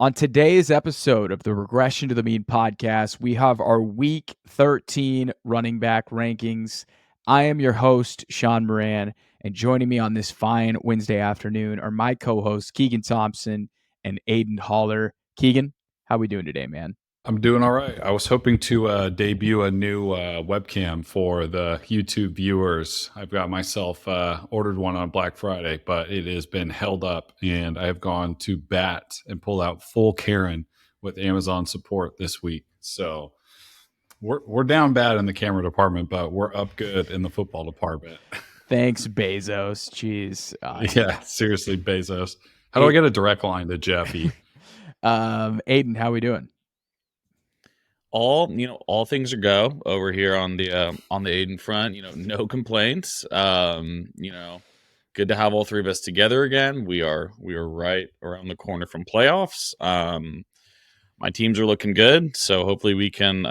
On today's episode of the Regression to the Mean podcast, we have our Week 13 running back rankings. I am your host, Shaun Moran, and joining me on this fine Wednesday afternoon are my co-hosts, Keegan Thompson and Aidan Haller. Keegan, how we doing today, man? I'm doing all right. I was hoping to debut a new webcam for the YouTube viewers. I've got myself ordered one on Black Friday, but it has been held up, and I have gone to bat and pulled out full Kyren with Amazon support this week. So we're down bad in the camera department, but we're up good in the football department. Thanks, Bezos. Jeez. Yeah, seriously, Bezos. How do I get a direct line to Jeffy? Aidan, how we doing? All things are go over here on the Aidan front. No complaints. Good to have all three of us together again. We are right around the corner from playoffs. My teams are looking good, so hopefully we can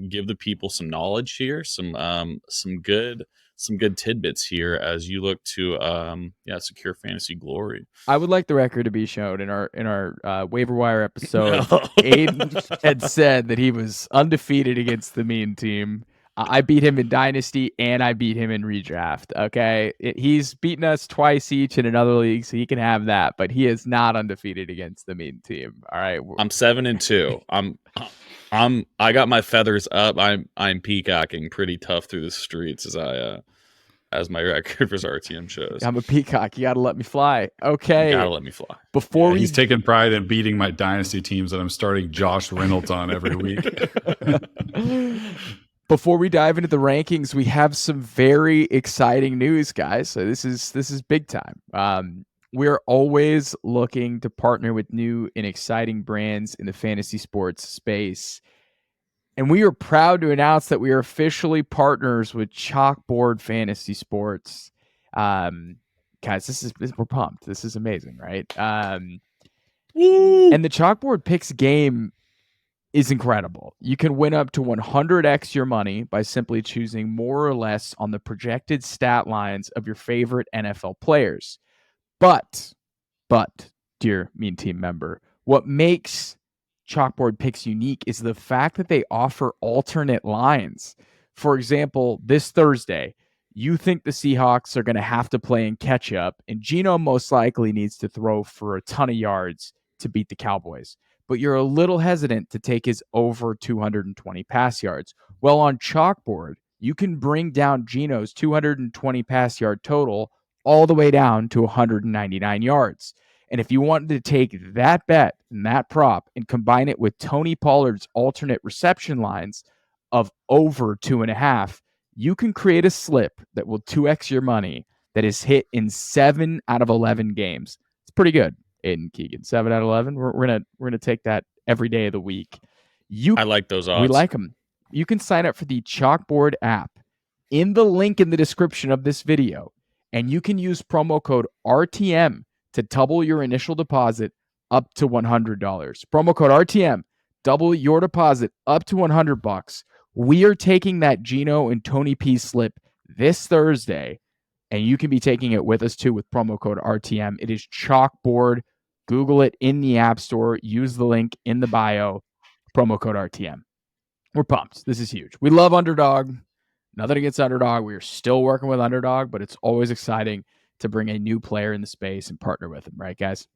give the people some knowledge here, some good tidbits here as you look to secure fantasy glory. I would like the record to be shown in our waiver wire episode. Aidan had said that he was undefeated against the mean team. I beat him in Dynasty and I beat him in Redraft. Okay, he's beaten us twice each in another league, so he can have that. But he is not undefeated against the mean team. All right, I'm 7-2. I got my feathers up. I'm peacocking pretty tough through the streets as my record for RTM shows. I'm a peacock. You got to let me fly. Okay. You got to let me fly. He's taking pride in beating my dynasty teams that I'm starting Josh Reynolds on every week. Before we dive into the rankings, we have some very exciting news, guys. So this is big time. We're always looking to partner with new and exciting brands in the fantasy sports space. And we are proud to announce that we are officially partners with Chalkboard Fantasy Sports. Guys, we're pumped. This is amazing, right? And the Chalkboard Picks game is incredible. You can win up to 100x your money by simply choosing more or less on the projected stat lines of your favorite NFL players. But, dear Mean Team member, what makes Chalkboard Picks unique is the fact that they offer alternate lines. For example, this Thursday, you think the Seahawks are going to have to play in catch up, and Geno most likely needs to throw for a ton of yards to beat the Cowboys. But you're a little hesitant to take his over 220 pass yards. Well, on Chalkboard, you can bring down Geno's 220 pass yard total all the way down to 199 yards. And if you wanted to take that bet and that prop and combine it with Tony Pollard's alternate reception lines of over 2.5, you can create a slip that will 2x your money that is hit in 7 out of 11 games. It's pretty good, Aidan, Keegan. 7 out of 11. We're gonna take that every day of the week. I like those odds. We like them. You can sign up for the Chalkboard app in the link in the description of this video, and you can use promo code RTM to double your initial deposit up to $100. Promo code RTM, double your deposit up to $100. We are taking that Geno and Tony P slip this Thursday, and you can be taking it with us too with promo code RTM. It is Chalkboard. Google it in the App Store. Use the link in the bio. Promo code RTM. We're pumped. This is huge. We love Underdog. Nothing against Underdog. We are still working with Underdog, but it's always exciting to bring a new player in the space and partner with him, right, guys?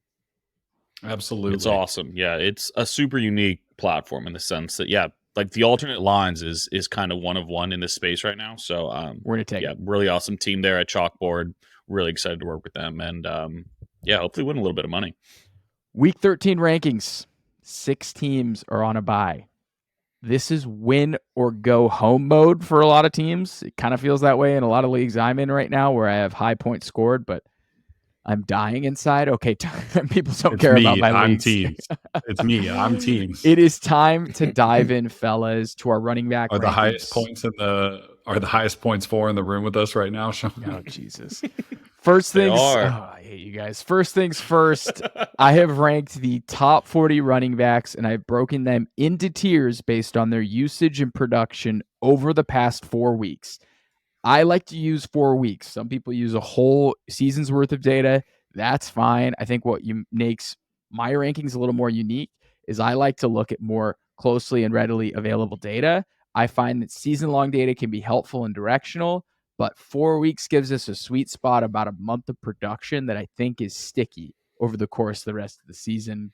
Absolutely. It's awesome. Yeah, it's a super unique platform in the sense that, like the alternate lines is kind of one of one in this space right now. So we're going to take it. Really awesome team there at Chalkboard. Really excited to work with them. And hopefully win a little bit of money. Week 13 rankings. 6 teams are on a bye. This is win or go home mode for a lot of teams. It kind of feels that way in a lot of leagues I'm in right now where I have high points scored, but I'm dying inside. Okay, people don't care about my leagues. Teams. It's me. I'm teams. It is time to dive in, fellas, to our running back. Are the highest points for in the room with us right now, Shaun? Oh, Jesus. First things, I hate you guys. First things first, I have ranked the top 40 running backs, and I've broken them into tiers based on their usage and production over the past 4 weeks. I like to use 4 weeks. Some people use a whole season's worth of data. That's fine. I think what makes my rankings a little more unique is I like to look at more closely and readily available data. I find that season-long data can be helpful and directional, but 4 weeks gives us a sweet spot, about a month of production that I think is sticky over the course of the rest of the season.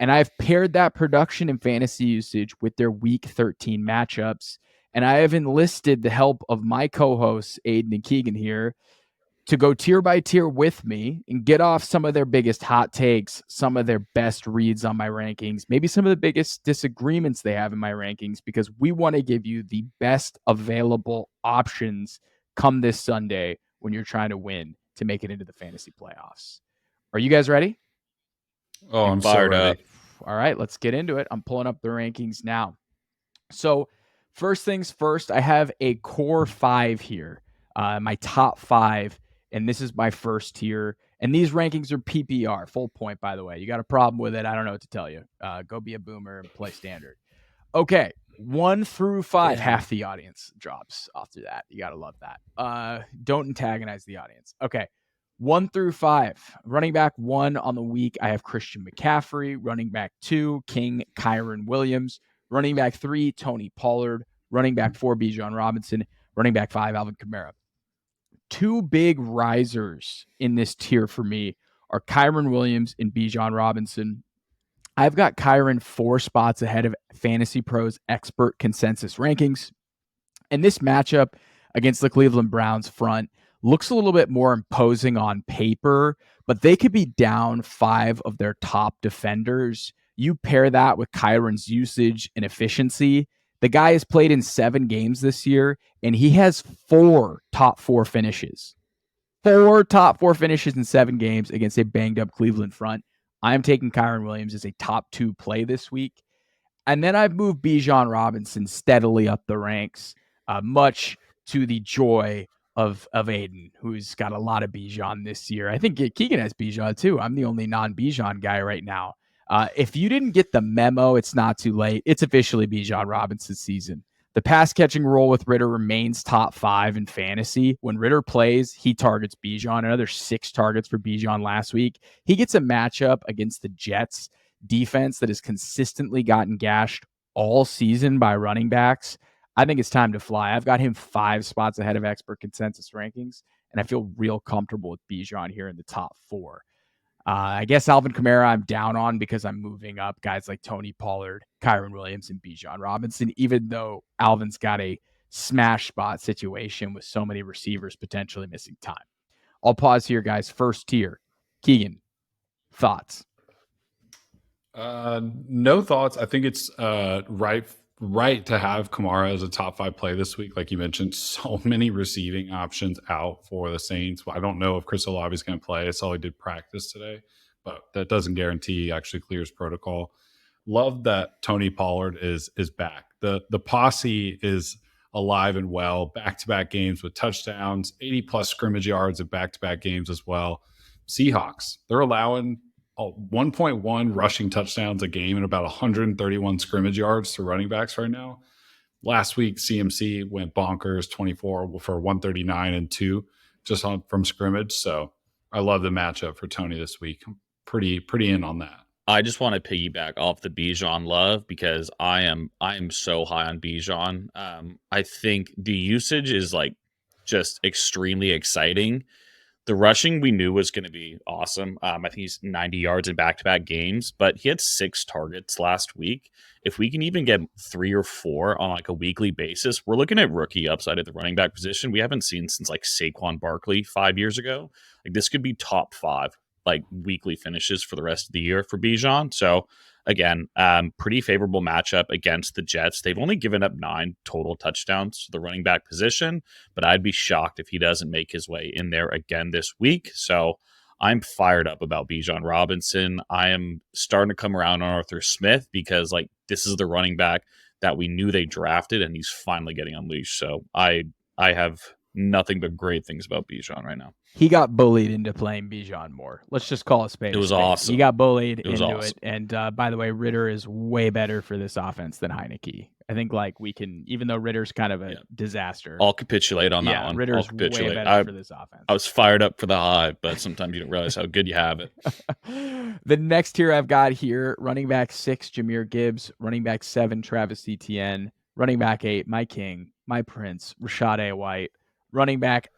And I've paired that production and fantasy usage with their week 13 matchups. And I have enlisted the help of my co-hosts, Aidan and Keegan here, to go tier by tier with me and get off some of their biggest hot takes, some of their best reads on my rankings, maybe some of the biggest disagreements they have in my rankings, because we want to give you the best available options come this Sunday when you're trying to win to make it into the fantasy playoffs. Are you guys ready? Oh, I'm so Fired ready. up. All right, let's get into it. I'm pulling up the rankings now. So first things first, I have a core 5 here, my top 5, and this is my first tier. And these rankings are PPR, full point, by the way. You got a problem with it, I don't know what to tell you. Go be a boomer and play standard. Okay, 1 through 5, half the audience drops off through that. You got to love that. Don't antagonize the audience. Okay, 1 through 5. Running back 1 on the week, I have Christian McCaffrey. Running back 2, King Kyren Williams. Running back 3, Tony Pollard. Running back 4, Bijan Robinson. Running back 5, Alvin Kamara. 2 big risers in this tier for me are Kyren Williams and Bijan Robinson. I've got Kyren 4 spots ahead of Fantasy Pros expert consensus rankings. And this matchup against the Cleveland Browns front looks a little bit more imposing on paper, but they could be down 5 of their top defenders. You pair that with Kyren's usage and efficiency. The guy has played in 7 games this year, and he has 4 top 4 finishes. 4 top 4 finishes in 7 games against a banged-up Cleveland front. I'm taking Kyren Williams as a top 2 play this week. And then I've moved Bijan Robinson steadily up the ranks, much to the joy of Aidan, who's got a lot of Bijan this year. I think Keegan has Bijan too. I'm the only non-Bijan guy right now. If you didn't get the memo, it's not too late. It's officially Bijan Robinson's season. The pass catching role with Ritter remains top 5 in fantasy. When Ritter plays, he targets Bijan. Another 6 targets for Bijan last week. He gets a matchup against the Jets defense that has consistently gotten gashed all season by running backs. I think it's time to fly. I've got him 5 spots ahead of expert consensus rankings, and I feel real comfortable with Bijan here in the top 4. I guess Alvin Kamara I'm down on because I'm moving up guys like Tony Pollard, Kyren Williams, and Bijan Robinson, even though Alvin's got a smash spot situation with so many receivers potentially missing time. I'll pause here, guys. First tier. Keegan, thoughts? No thoughts. I think it's right to have Kamara as a top 5 play this week. Like you mentioned, so many receiving options out for the Saints. I don't know if Chris Olave is going to play. I saw he did practice today, but that doesn't guarantee he actually clears protocol. Love that Tony Pollard is back. The posse is alive and well. Back-to-back games with touchdowns, 80-plus scrimmage yards at back-to-back games as well. Seahawks, they're allowing 1.1 rushing touchdowns a game and about 131 scrimmage yards to running backs right now. Last week, CMC went bonkers, 24 for 139 and 2 just from scrimmage. So I love the matchup for Tony this week. I'm pretty in on that. I just want to piggyback off the Bijan love because I am so high on Bijan. I think the usage is like just extremely exciting. The rushing we knew was going to be awesome. I think he's 90 yards in back-to-back games, but he had 6 targets last week. If we can even get 3 or 4 on like a weekly basis, we're looking at rookie upside at the running back position we haven't seen since like Saquon Barkley 5 years ago. Like this could be top 5 like weekly finishes for the rest of the year for Bijan. So again, pretty favorable matchup against the Jets. They've only given up 9 total touchdowns to the running back position, but I'd be shocked if he doesn't make his way in there again this week. So I'm fired up about Bijan Robinson. I am starting to come around on Arthur Smith because like this is the running back that we knew they drafted and he's finally getting unleashed. So I have nothing but great things about Bijan right now. He got bullied into playing Bijan more. Let's just call a spade. It was awesome. He got bullied into awesome. it. And by the way, Ritter is way better for this offense than Heineke. I think we can, even though Ritter's kind of a disaster. I'll capitulate on that one. Ritter's way better for this offense. I was fired up for the Hive, but sometimes you don't realize how good you have it. The next tier I've got here, running back 6, Jahmyr Gibbs. Running back 7, Travis Etienne. Running back 8, my king, my prince, Rachaad White. Running back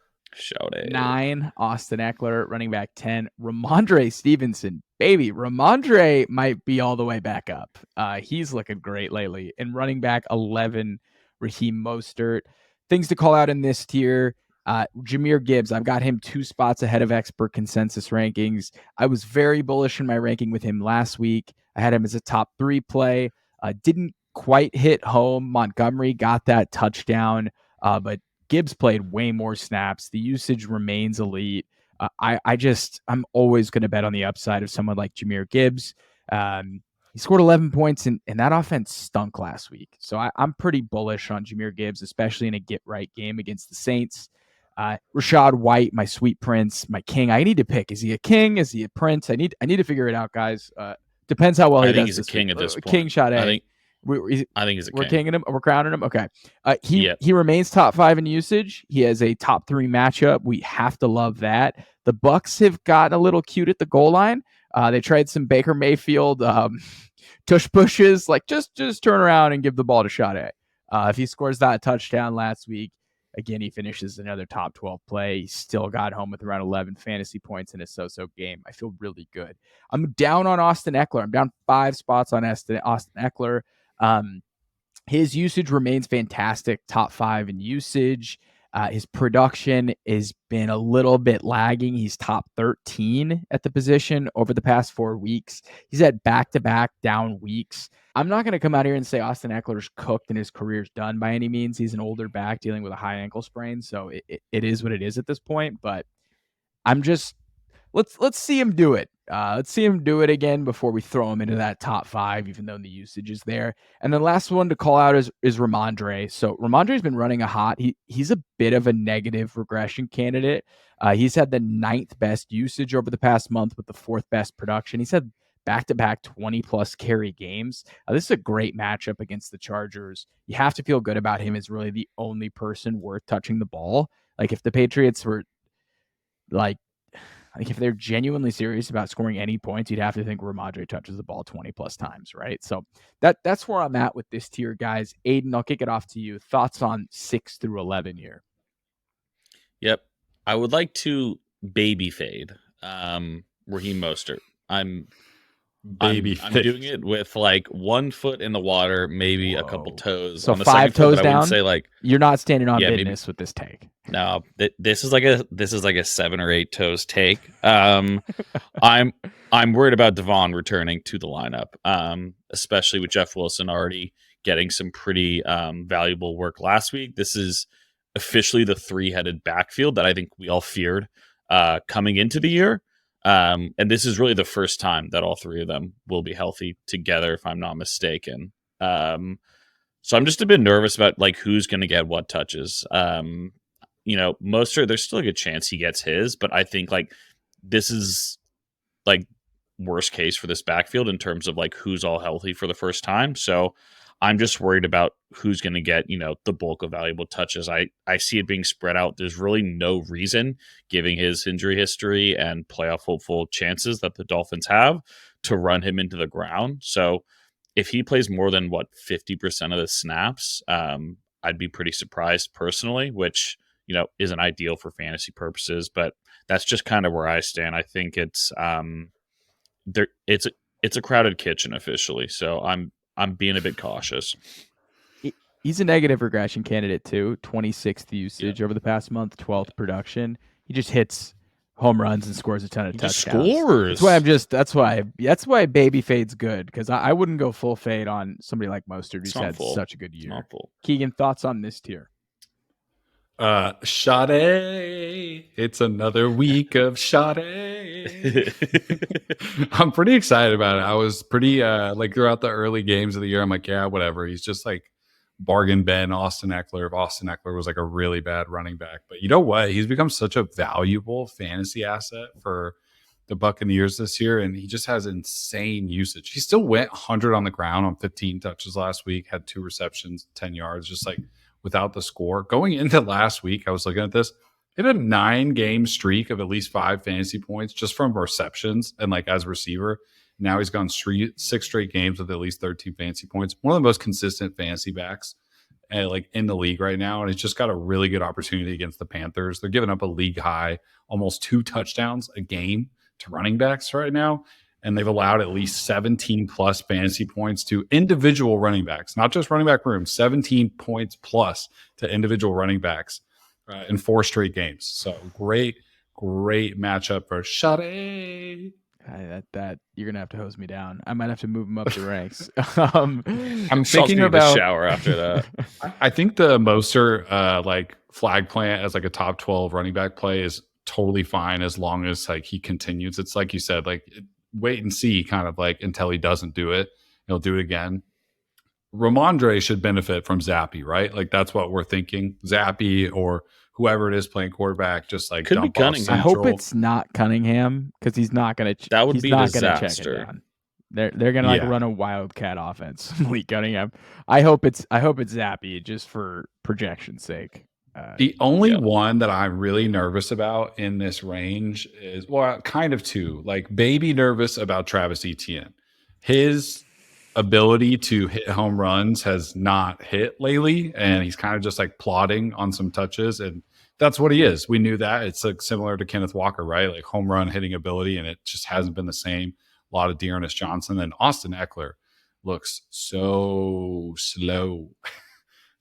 9, Austin Eckler. Running back 10, Rhamondre Stevenson. Baby, Rhamondre might be all the way back up. He's looking great lately. And running back 11, Raheem Mostert. Things to call out in this tier. Jahmyr Gibbs, I've got him 2 spots ahead of expert consensus rankings. I was very bullish in my ranking with him last week. I had him as a top 3 play. Didn't quite hit home. Montgomery got that touchdown, but Gibbs played way more snaps. The usage remains elite. I'm always going to bet on the upside of someone like Jahmyr Gibbs. He scored 11 points, and that offense stunk last week. So I'm pretty bullish on Jahmyr Gibbs, especially in a get-right game against the Saints. Rachaad White, my sweet prince, my king. I need to pick. Is he a king? Is he a prince? I need to figure it out, guys. Depends how well he does. I think he's a king at this point. King Sade. I think he's a king. We're kinging him. We're crowning him. Okay. He remains top 5 in usage. He has a top 3 matchup. We have to love that. The Bucs have gotten a little cute at the goal line. They tried some Baker Mayfield tush pushes, like just turn around and give the ball to Sade. If he scores that touchdown last week, again, he finishes another top 12 play. He still got home with around 11 fantasy points in a so-so game. I feel really good. I'm down on Austin Eckler. I'm down 5 spots on Austin Eckler. His usage remains fantastic, top 5 in usage. His production has been a little bit lagging. He's top 13 at the position over the past 4 weeks. He's had back-to-back down weeks. I'm not going to come out here and say Austin Eckler's cooked and his career's done by any means. He's an older back dealing with a high ankle sprain, so it is what it is at this point. But I'm just let's see him do it. Let's see him do it again before we throw him into that top 5, even though the usage is there. And the last one to call out is Rhamondre. So Ramondre's been running a hot. He's a bit of a negative regression candidate. He's had the 9th best usage over the past month with the 4th best production. He's had back-to-back 20-plus carry games. This is a great matchup against the Chargers. You have to feel good about him as really the only person worth touching the ball. Like if the Patriots were if they're genuinely serious about scoring any points, you'd have to think Rhamondre touches the ball 20-plus times, right? So that's where I'm at with this tier, guys. Aidan, I'll kick it off to you. Thoughts on 6 through 11 here? Yep. I would like to baby fade Raheem Mostert. I'm doing it with like 1 foot in the water, maybe a couple toes. So on the 5 toes foot, down. Say you're not standing on business with this take. No, this is like a 7 or 8 toes take. I'm worried about Devon returning to the lineup, especially with Jeff Wilson already getting some pretty valuable work last week. This is officially the 3-headed backfield that I think we all feared coming into the year. And this is really the first time that all 3 of them will be healthy together, if I'm not mistaken. So I'm just a bit nervous about like who's going to get what touches. Mostert, there's still a good chance he gets his, but I think like this is like worst case for this backfield in terms of like who's all healthy for the first time. So I'm just worried about who's going to get, the bulk of valuable touches. I see it being spread out. There's really no reason, giving his injury history and playoff hopeful chances that the Dolphins have, to run him into the ground. So if he plays more than 50% of the snaps, I'd be pretty surprised personally, which, isn't ideal for fantasy purposes, but that's just kind of where I stand. I think it's a crowded kitchen officially. So I'm being a bit cautious. He's a negative regression candidate too. 26th usage over the past month, 12th production. He just hits home runs and scores a ton of touchdowns. Scores. That's why baby fade's good, because I wouldn't go full fade on somebody like Mostert who's had such a good year. Keegan, thoughts on this tier? Sade. It's another week of Sade. I'm pretty excited about it. I was pretty throughout the early games of the year, I'm like, yeah, whatever. He's just like bargain bin Austin Eckler if Austin Eckler was like a really bad running back. But you know what? He's become such a valuable fantasy asset for the Buccaneers this year, and he just has insane usage. He still went 100 on the ground on 15 touches last week, had 2 receptions, 10 yards, just like without the score. Going into last week, I was looking at this. He had a 9-game streak of at least 5 fantasy points just from receptions and like as a receiver. Now he's gone 6 straight games with at least 13 fantasy points. One of the most consistent fantasy backs like in the league right now. And he's just got a really good opportunity against the Panthers. They're giving up a league high, almost 2 touchdowns a game to running backs right now. And they've allowed at least 17 plus fantasy points to individual running backs, not just running back room, 17 points plus to individual running backs in 4 straight games. So great matchup for Shade. That you're gonna have to hose me down. I might have to move him up the ranks. I'm thinking about shower after that. I think the Mostert like flag plant as like a top 12 running back play is totally fine as long as like he continues. It's like you said, like wait and see kind of like until he doesn't do it. He'll do it again. Rhamondre should benefit from Zappy, right? Like that's what we're thinking. Zappy or whoever it is playing quarterback, just like could be Cunningham. I hope it's not Cunningham because he's not going to. That would he's be not disaster. Check it down. They're going to like run a wildcat offense. Malik Cunningham. I hope it's Zappy just for projection's sake. The only one that I'm really nervous about in this range is, well, kind of 2. Like baby nervous about Travis Etienne. His ability to hit home runs has not hit lately, and he's kind of just like plodding on some touches, and that's what he is. We knew that. It's like similar to Kenneth Walker, right? Like home run hitting ability, and it just hasn't been the same. A lot of Dearness Johnson. And Austin Eckler looks so slow.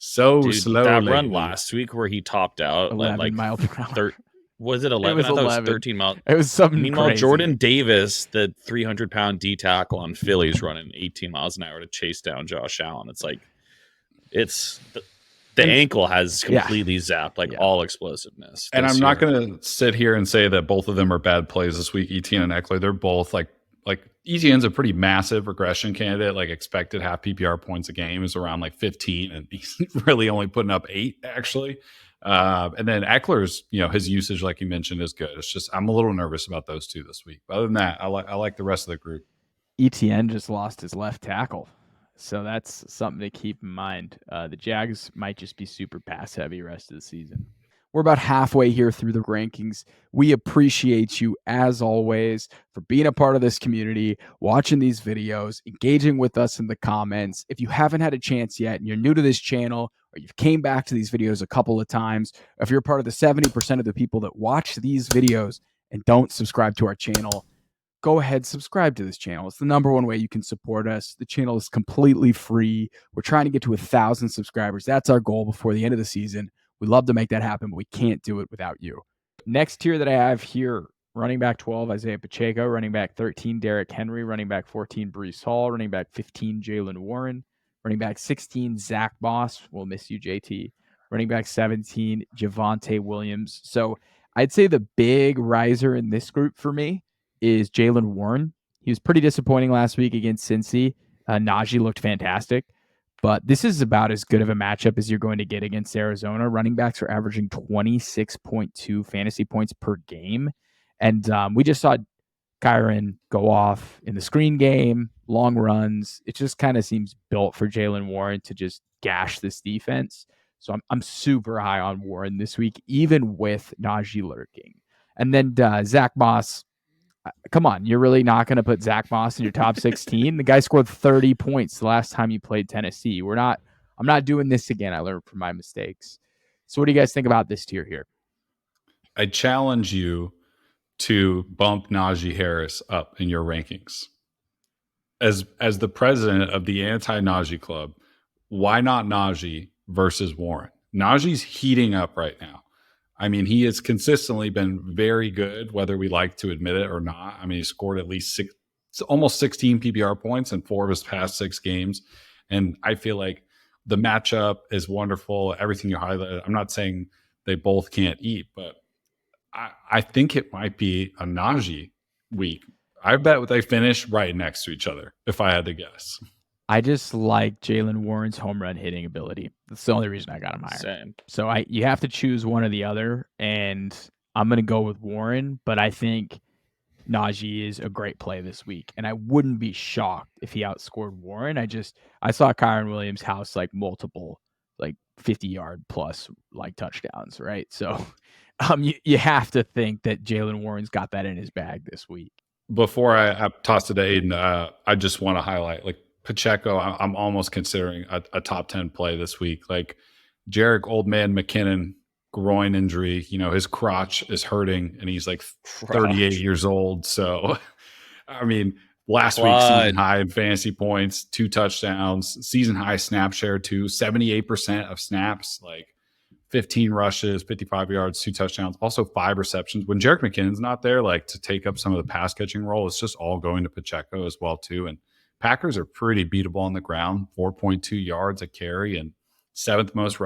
Slow. That lately. run last week where he topped out 11 like miles per hour. Was it 11? It was I thought 11. it was 13 miles. It was something Meanwhile, crazy. Jordan Davis, the 300-pound D tackle on Phillies, running 18 miles an hour to chase down Josh Allen. It's like the ankle has completely zapped all explosiveness. And I'm not going to sit here and say that both of them are bad plays this week. Etienne and Eckler, they're both like Etienne's a pretty massive regression candidate. Like expected half PPR points a game is around like 15, and he's really only putting up 8 actually. And then Eckler's, his usage, like you mentioned, is good. It's just I'm a little nervous about those 2 this week. But other than that, I like the rest of the group. Etienne just lost his left tackle, so that's something to keep in mind. The Jags might just be super pass heavy rest of the season. We're about halfway here through the rankings. We appreciate you, as always, for being a part of this community, watching these videos, engaging with us in the comments. If you haven't had a chance yet and you're new to this channel, or you've came back to these videos a couple of times, or if you're part of the 70% of the people that watch these videos and don't subscribe to our channel, go ahead, subscribe to this channel. It's the #1 way you can support us. The channel is completely free. We're trying to get to 1,000 subscribers. That's our goal before the end of the season. We'd love to make that happen, but we can't do it without you. Next tier that I have here, running back 12, Isiah Pacheco. Running back 13, Derrick Henry. Running back 14, Breece Hall. Running back 15, Jaylen Warren. Running back 16, Zack Moss. We'll miss you, JT. Running back 17, Javonte Williams. So I'd say the big riser in this group for me is Jaylen Warren. He was pretty disappointing last week against Cincy. Najee looked fantastic. But this is about as good of a matchup as you're going to get against Arizona. Running backs are averaging 26.2 fantasy points per game. And we just saw Kyren go off in the screen game, long runs. It just kind of seems built for Jaylen Warren to just gash this defense. So I'm super high on Warren this week, even with Najee lurking. And then Zack Moss. Come on, you're really not going to put Zack Moss in your top 16? The guy scored 30 points the last time you played Tennessee. I'm not doing this again. I learned from my mistakes. So what do you guys think about this tier here? I challenge you to bump Najee Harris up in your rankings. As the president of the anti-Najee club, why not Najee versus Warren? Najee's heating up right now. I mean, he has consistently been very good, whether we like to admit it or not. I mean, he scored at least almost 16 PPR points in 4 of his past 6 games. And I feel like the matchup is wonderful. Everything you highlighted. I'm not saying they both can't eat, but I think it might be a Najee week. I bet they finish right next to each other, if I had to guess. I just like Jaylen Warren's home run hitting ability. That's the only reason I got him higher. Same. So you have to choose one or the other, and I'm going to go with Warren, but I think Najee is a great play this week, and I wouldn't be shocked if he outscored Warren. I saw Kyren Williams house like multiple 50-yard plus touchdowns, right? So you have to think that Jaylen Warren's got that in his bag this week. Before I toss it to Aidan, I just want to highlight Pacheco. I'm almost considering a top 10 play this week. Jarek Old Man McKinnon, groin injury, his crotch is hurting and he's 38 years old. So, I mean, last week, season high in fantasy points, 2 touchdowns, season high snap share too, 78% of snaps, 15 rushes, 55 yards, 2 touchdowns, also 5 receptions. When Jerick McKinnon's not there, to take up some of the pass catching role, it's just all going to Pacheco as well too. And Packers are pretty beatable on the ground, 4.2 yards a carry and 7th most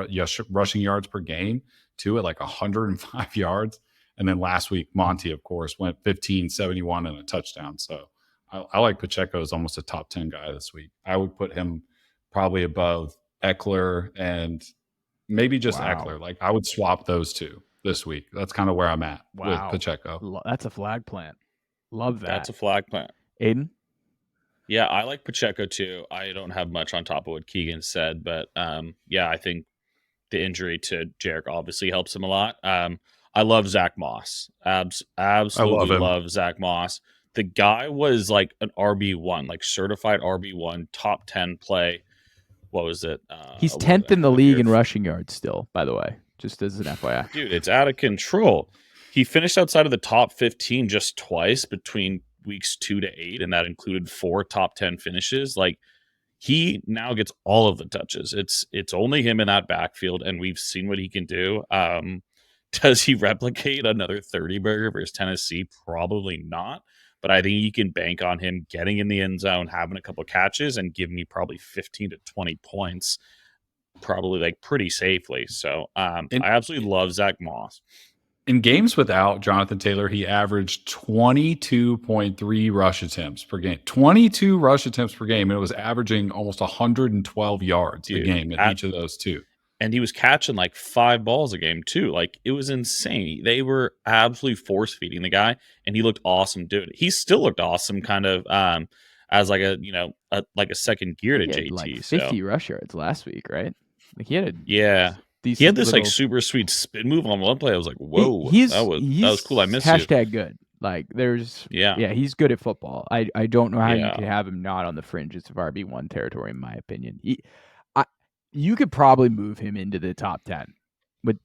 rushing yards per game too at 105 yards. And then last week, Monty, of course, went 15, 71 and a touchdown. So I like Pacheco as almost a top 10 guy this week. I would put him probably above Eckler and maybe just Eckler. I would swap those two this week. That's kind of where I'm at with Pacheco. That's a flag plant. Love that. That's a flag plant. Aidan? Yeah, I like Pacheco too. I don't have much on top of what Keegan said, but I think the injury to Jarek obviously helps him a lot. I love Zack Moss. Absolutely love Zack Moss. The guy was an RB1, certified RB1, top 10 play. What was it? He's 10th in the league in rushing yards still, by the way, just as an FYI. Dude, it's out of control. He finished outside of the top 15 just twice between weeks 2 to 8, and that included 4 top 10 finishes. He now gets all of the touches. It's only him in that backfield, and we've seen what he can do. Does he replicate another 30 burger versus Tennessee? Probably not. But I think you can bank on him getting in the end zone, having a couple catches, and giving me probably 15 to 20 points, probably pretty safely. So I absolutely love Zack Moss. In games without Jonathan Taylor, he averaged 22.3 rush attempts per game. 22 rush attempts per game, and it was averaging almost 112 yards a game in each of those two. And he was catching 5 balls a game too. It was insane. They were absolutely force feeding the guy, and he looked awesome doing it. He still looked awesome, kind of as a second gear to JT. 50 rush yards last week, right? He had he had this super sweet spin move on one play. I was like, whoa, that was cool. I missed hashtag good. He's good at football. I don't know how you could have him not on the fringes of RB1 territory, in my opinion. You could probably move him into the top 10. But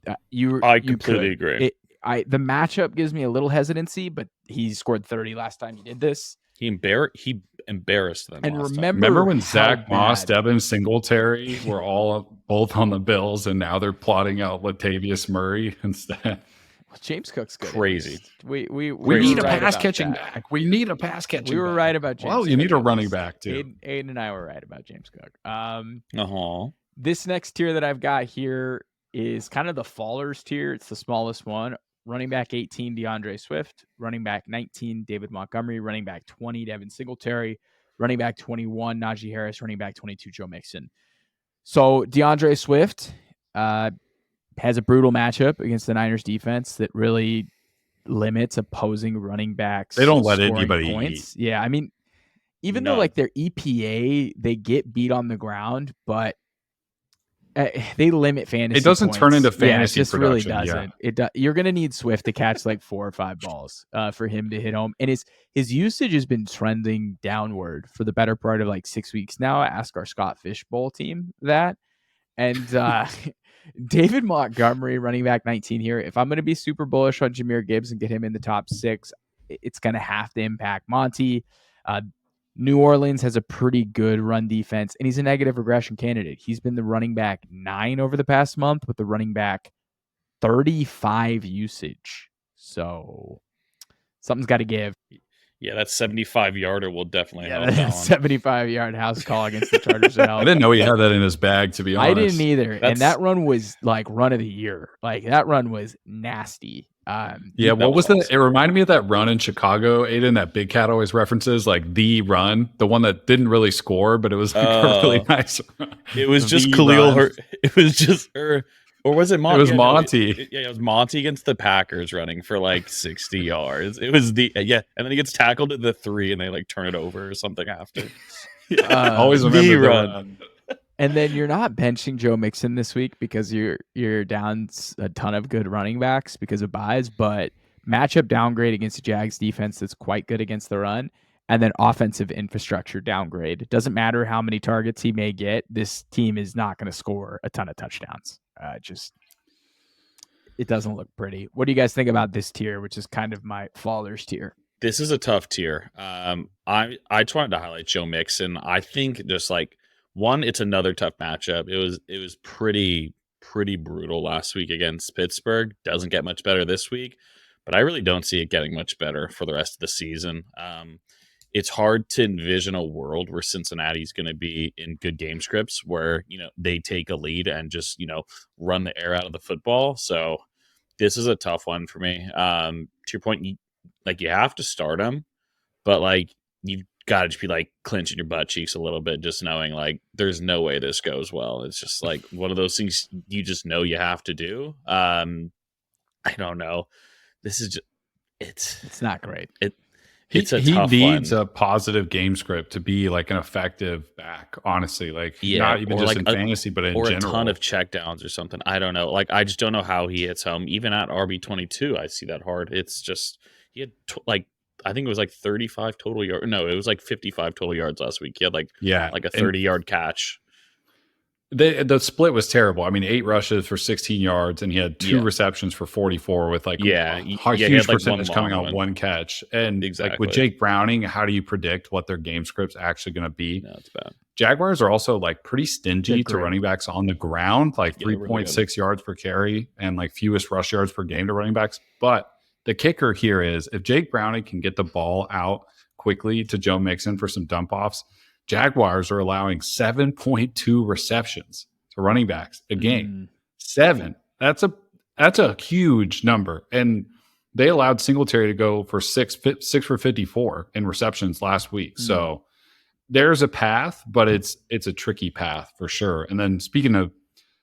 I completely agree. The matchup gives me a little hesitancy, but he scored 30 last time he did this. He embarrassed them. And remember when Zack Moss, Devin Singletary were both on the Bills, and now they're plotting out Latavius Murray instead. Well, James Cook's good. Crazy. We need a pass catching back. We need a pass catching. We were right about James. Well, you need a running back too. Aidan and I were right about James Cook. This next tier that I've got here is kind of the fallers tier. It's the smallest one. Running back 18, DeAndre Swift. Running back 19, David Montgomery. Running back 20, Devin Singletary. Running back 21, Najee Harris. Running back 22, Joe Mixon. So DeAndre Swift has a brutal matchup against the Niners defense that really limits opposing running backs. They don't let anybody points. Yeah, I mean, even though their EPA, they get beat on the ground, but they limit fantasy. It doesn't points. turn into fantasy it just production. Really doesn't. You're going to need Swift to catch 4 or 5 balls for him to hit home. And his usage has been trending downward for the better part of 6 weeks now. Ask our Scott Fishbowl team that. And David Montgomery, running back 19 here. If I'm going to be super bullish on Jahmyr Gibbs and get him in the top 6, it's going to have to impact Monty. New Orleans has a pretty good run defense, and he's a negative regression candidate. He's been the running back 9 over the past month with the running back 35 usage. So something's got to give. Yeah, that 75-yarder will definitely help. That 75-yard house call against the Chargers. I didn't know he had that in his bag, to be honest. I didn't either. And that run was run of the year. That run was nasty. Yeah, what was awesome. It reminded me of that run in Chicago, Aidan, that Big Cat always references, like the run, the one that didn't really score, but it was like a really nice run. It was just The Khalil. run. It was just her. Or was it Monty? It was Monty. It was Monty against the Packers running for like 60 yards. It was and then he gets tackled at the 3 and they like turn it over or something after. Always remember the run. And then you're not benching Joe Mixon this week because you're down a ton of good running backs because of buys, but matchup downgrade against the Jags defense that's quite good against the run, and then offensive infrastructure downgrade. It doesn't matter how many targets he may get. This team is not going to score a ton of touchdowns. It doesn't look pretty. What do you guys think about this tier, which is kind of my fallers tier? This is a tough tier. I just wanted to highlight Joe Mixon. I think just like one, it's another tough matchup. It was pretty brutal last week against Pittsburgh. Doesn't get much better this week, but I really don't see it getting much better for the rest of the season. It's hard to envision a world where Cincinnati's going to be in good game scripts where, they take a lead and just, run the air out of the football. So this is a tough one for me. To your point, you have to start him, but like you've got to just be like clenching your butt cheeks a little bit, just knowing like there's no way this goes well. It's just like one of those things you just know you have to do. I don't know. This is just it's not great. It's a he tough needs one. a positive game script to be like an effective back, honestly. Like not even just like in fantasy, but in or general. A ton of checkdowns or something. I don't know. Like I just don't know how he hits home. Even at RB22, I see that hard. It's just he had I think it was like 35 total yards. No, it was like 55 total yards last week. He had like a 30-yard catch. The split was terrible. I mean, 8 rushes for 16 yards, and he had 2 receptions for 44 with like a huge percentage coming on one catch. And like with Jake Browning, how do you predict what their game script's actually going to be? No, it's bad. Jaguars are also like pretty stingy to running backs on the ground, like 3.6 yards per carry and like fewest rush yards per game to running backs. But the kicker here is if Jake Browning can get the ball out quickly to Joe Mixon for some dump offs, Jaguars are allowing 7.2 receptions to running backs a game. 7. That's a huge number. And they allowed Singletary to go for 6 for 54 in receptions last week. So there's a path, but it's a tricky path for sure. And then speaking of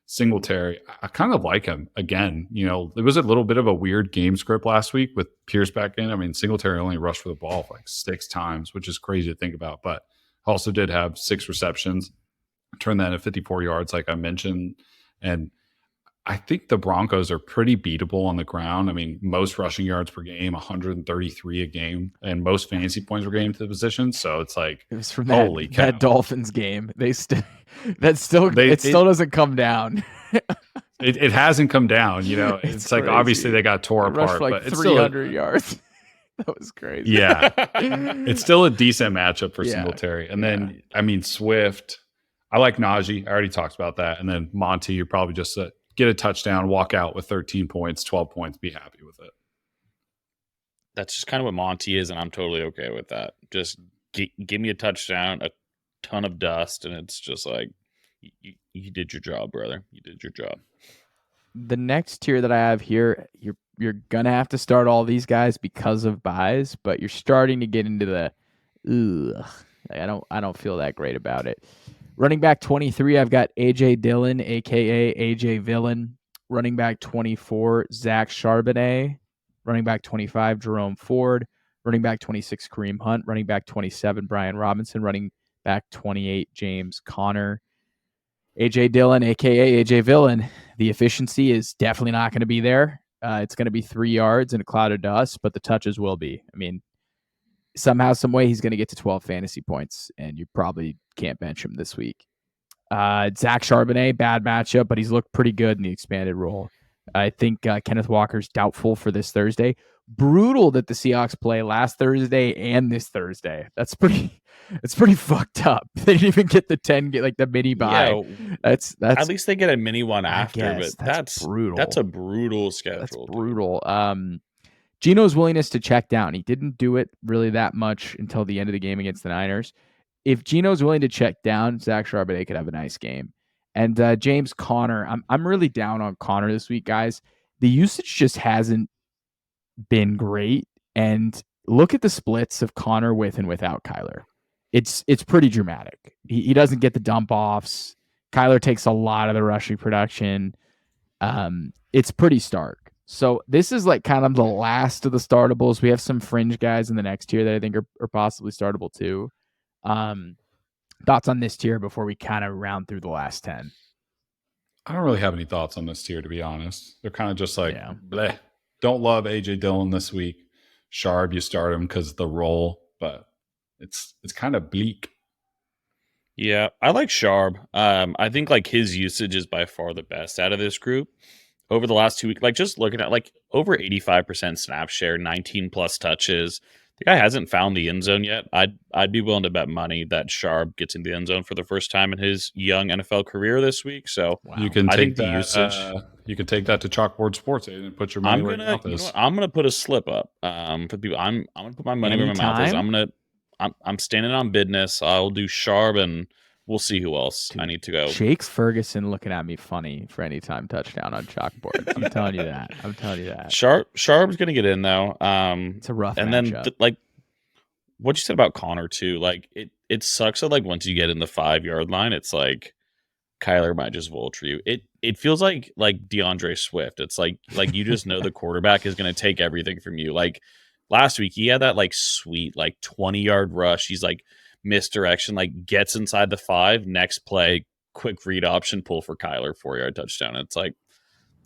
Singletary, I kind of like him again. It was a little bit of a weird game script last week with Pierce back in. I mean, Singletary only rushed for the ball like 6 times, which is crazy to think about, but also did have 6 receptions, turned that into 54 yards, like I mentioned. And I think the Broncos are pretty beatable on the ground. I mean, most rushing yards per game, 133 a game, and most fantasy points per game to the position. So it's like, it was from that Dolphins game. It still doesn't come down. it hasn't come down. It's like crazy. Obviously they got tore apart, like but it's 300 yards. That was crazy. Yeah. It's still a decent matchup for Singletary. And then, I mean, Swift, I like Najee. I already talked about that. And then Monty, you're probably just get a touchdown, walk out with 13 points, 12 points, be happy with it. That's just kind of what Monty is, and I'm totally okay with that. Just give me a touchdown, a ton of dust, and it's just like, you did your job, brother. You did your job. The next tier that I have here, you're gonna have to start all these guys because of buys, but you're starting to get into the I don't feel that great about it. Running back 23, I've got AJ Dillon, aka AJ Villain. Running back 24, Zach Charbonnet. Running back 25, Jerome Ford. Running back 26, Kareem Hunt. Running back 27, Bijan Robinson. Running back 28, James Conner. AJ Dillon, aka AJ Villain. The efficiency is definitely not going to be there. It's going to be 3 yards and a cloud of dust, but the touches will be. I mean, somehow, some way, he's going to get to 12 fantasy points, and you probably can't bench him this week. Zach Charbonnet, bad matchup, but he's looked pretty good in the expanded role. I think Kenneth Walker's doubtful for this Thursday. Brutal that the Seahawks play last Thursday and this Thursday. That's pretty fucked up. They didn't even get the 10, like the mini bye. Yeah, that's at least they get a mini one after, but that's brutal. That's a brutal schedule. That's brutal. Geno's willingness to check down. He didn't do it really that much until the end of the game against the Niners. If Geno's willing to check down, Zach Charbonnet could have a nice game. And James Conner, I'm really down on Conner this week, guys. The usage just hasn't been great. And look at the splits of Connor with and without Kyler. It's pretty dramatic. He doesn't get the dump offs. Kyler takes a lot of the rushing production. It's pretty stark. So this is like kind of the last of the startables. We have some fringe guys in the next tier that I think are possibly startable too. Thoughts on this tier before we kind of round through the last 10? I don't really have any thoughts on this tier, to be honest. They're kind of just like, bleh. Don't love AJ Dillon this week. Sharp, you start him because the role, but it's kind of bleak. Yeah, I like Sharp. I think like his usage is by far the best out of this group over the last 2 weeks. Like just looking at like over 85% snap share, 19 plus touches. The guy hasn't found the end zone yet. I'd be willing to bet money that Sharp gets in the end zone for the first time in hhis young NFL career this week. So you can I take think that, the usage. You can take that to Chalkboard Sports and put your money where your mouth is. I'm gonna put a slip up for people. I'm gonna put my money where my mouth is. I'm standing on business. I'll do Sharp and we'll see who else I need to go. Jake's Ferguson looking at me funny for any time touchdown on Chalkboard. I'm telling you that. Sharp's gonna get in though. It's a rough and matchup. then like what you said about Connor too. Like it sucks that like once you get in the 5-yard line, it's like Kyler might just vulture you. It feels like DeAndre Swift. It's like you just know the quarterback is gonna take everything from you. Like last week, he had that like sweet like 20-yard rush. He's like misdirection, like gets inside the 5. Next play, quick read option, pull for Kyler, 4-yard touchdown. It's like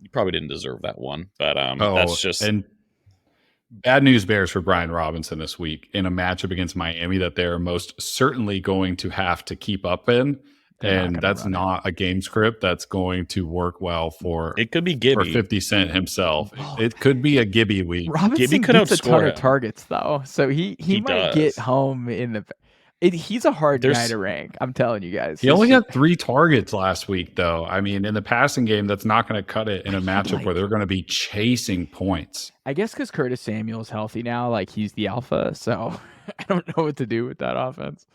you probably didn't deserve that one, but that's just and bad news bears for Bijan Robinson this week in a matchup against Miami that they're most certainly going to have to keep up in. And that's not a game script that's going to work well for. It could be Gibby for 50 Cent himself. It could be a Gibby week. Robinson Gibby could gets a ton outscore of targets though, so he might does. get home in the. He's a hard guy to rank. I'm telling you guys. He only had 3 targets last week, though. I mean, in the passing game, that's not going to cut it in a matchup where they're going to be chasing points. I guess because Curtis Samuel's healthy now, like he's the alpha, so I don't know what to do with that offense.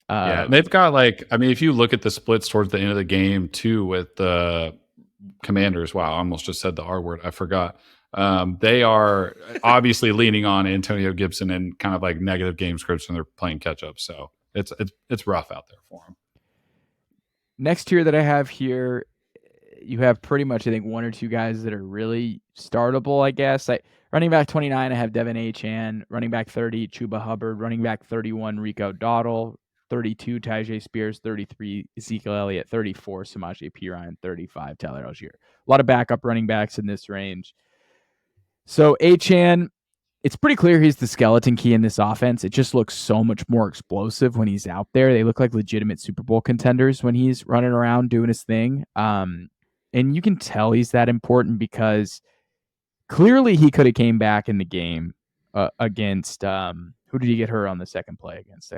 Yeah, they've got if you look at the splits towards the end of the game too with the Commanders. Wow, I almost just said the R word. I forgot. They are obviously leaning on Antonio Gibson and kind of like negative game scripts, and they're playing catch up. So it's rough out there for them. Next tier that I have here, you have pretty much I think 1 or 2 guys that are really startable. I guess running back 29, I have Devon Achane. Running back 30, Chuba Hubbard. Running back 31, Rico Dowdle. 32, Tyjae Spears. 33, Ezekiel Elliott. 34, Samaje Perine. 35, Tyler Algier. A lot of backup running backs in this range. So Achane, it's pretty clear he's the skeleton key in this offense. It just looks so much more explosive when he's out there. They look like legitimate Super Bowl contenders when he's running around doing his thing. And you can tell he's that important because clearly he could have came back in the game against who did he get hurt on the second play against?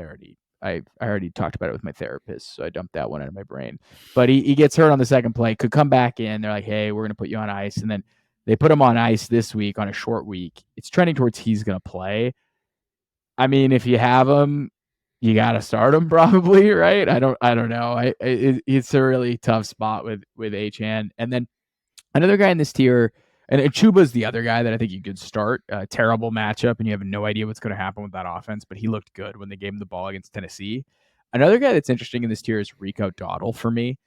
I already talked about it with my therapist, so I dumped that one out of my brain. But he gets hurt on the second play, could come back in. They're like, hey, we're going to put you on ice. And then they put him on ice this week on a short week. It's trending towards he's going to play. I mean, if you have him, you got to start him probably, right? I don't know. It's a really tough spot with Achane. And then another guy in this tier, and Chuba's the other guy that I think you could start. Terrible matchup, and you have no idea what's going to happen with that offense, but he looked good when they gave him the ball against Tennessee. Another guy that's interesting in this tier is Rico Dowdle for me.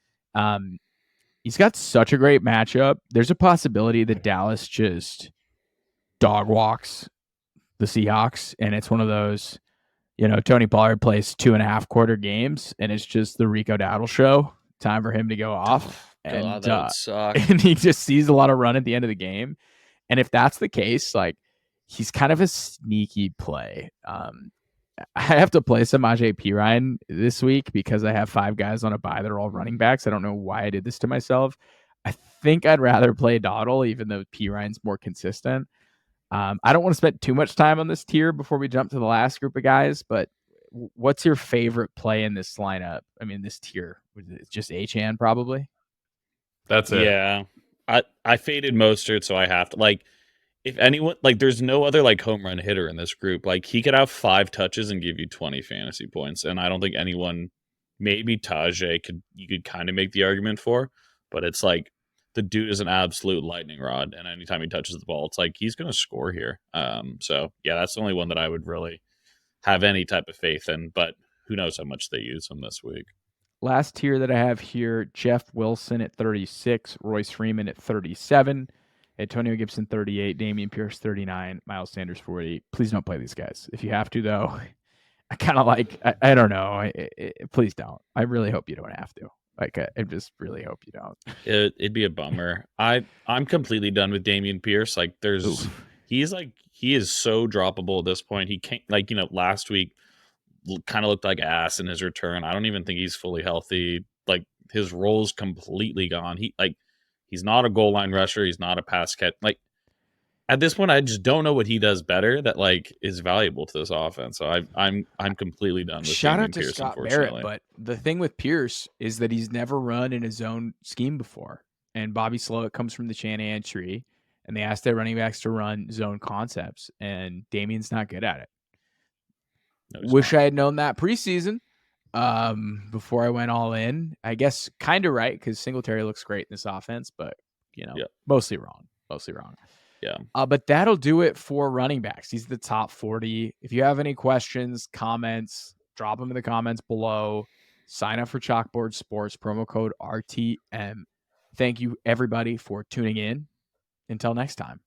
He's got such a great matchup. There's a possibility that Dallas just dog walks the Seahawks, and it's one of those, Tony Pollard plays 2.5 quarter games, and it's just the Rico Dowdle show. Time for him to go off. God, that would suck. And he just sees a lot of run at the end of the game. And if that's the case, like he's kind of a sneaky play. I have to play Samaje Perine this week because I have 5 guys on a bye that are all running backs. I don't know why I did this to myself. I think I'd rather play Dowdle, even though Perine's more consistent. I don't want to spend too much time on this tier before we jump to the last group of guys, but what's your favorite play in this lineup? I mean, this tier, it's just Achane probably. That's it. Yeah. I faded Mostert, so I have to if anyone there's no other home run hitter in this group. He could have 5 touches and give you 20 fantasy points. And I don't think anyone, maybe Tyjae you could kind of make the argument for, but it's the dude is an absolute lightning rod, and anytime he touches the ball, it's like he's going to score here. So yeah, that's the only one that I would really have any type of faith in, but who knows how much they use him this week. Last tier that I have here, Jeff Wilson at 36, Royce Freeman at 37, Antonio Gibson 38, Dameon Pierce 39, Miles Sanders 40. Please don't play these guys. If you have to, though, I kind of I don't know. Please don't. I really hope you don't have to. Like, I just really hope you don't. It'd be a bummer. I'm completely done with Dameon Pierce. Like, he is so droppable at this point. He can't, like, last week kind of looked like ass in his return. I don't even think he's fully healthy. Like, his role's completely gone. He's not a goal line rusher. He's not a pass catch. Like, at this point, I just don't know what he does better that like is valuable to this offense. So I'm completely done with Shout Dameon out to Pierce, Scott unfortunately. Barrett, but the thing with Pierce is that he's never run in his own scheme before. And Bobby Slowick comes from the Shanahan tree, and they asked their running backs to run zone concepts, and Damien's not good at it. Wish I had known that preseason before I went all in. I guess kind of right, because Singletary looks great in this offense, but mostly wrong. Yeah. But that'll do it for running backs. These are the top 40. If you have any questions, comments, drop them in the comments below. Sign up for Chalkboard Sports, promo code RTM. Thank you, everybody, for tuning in. Until next time.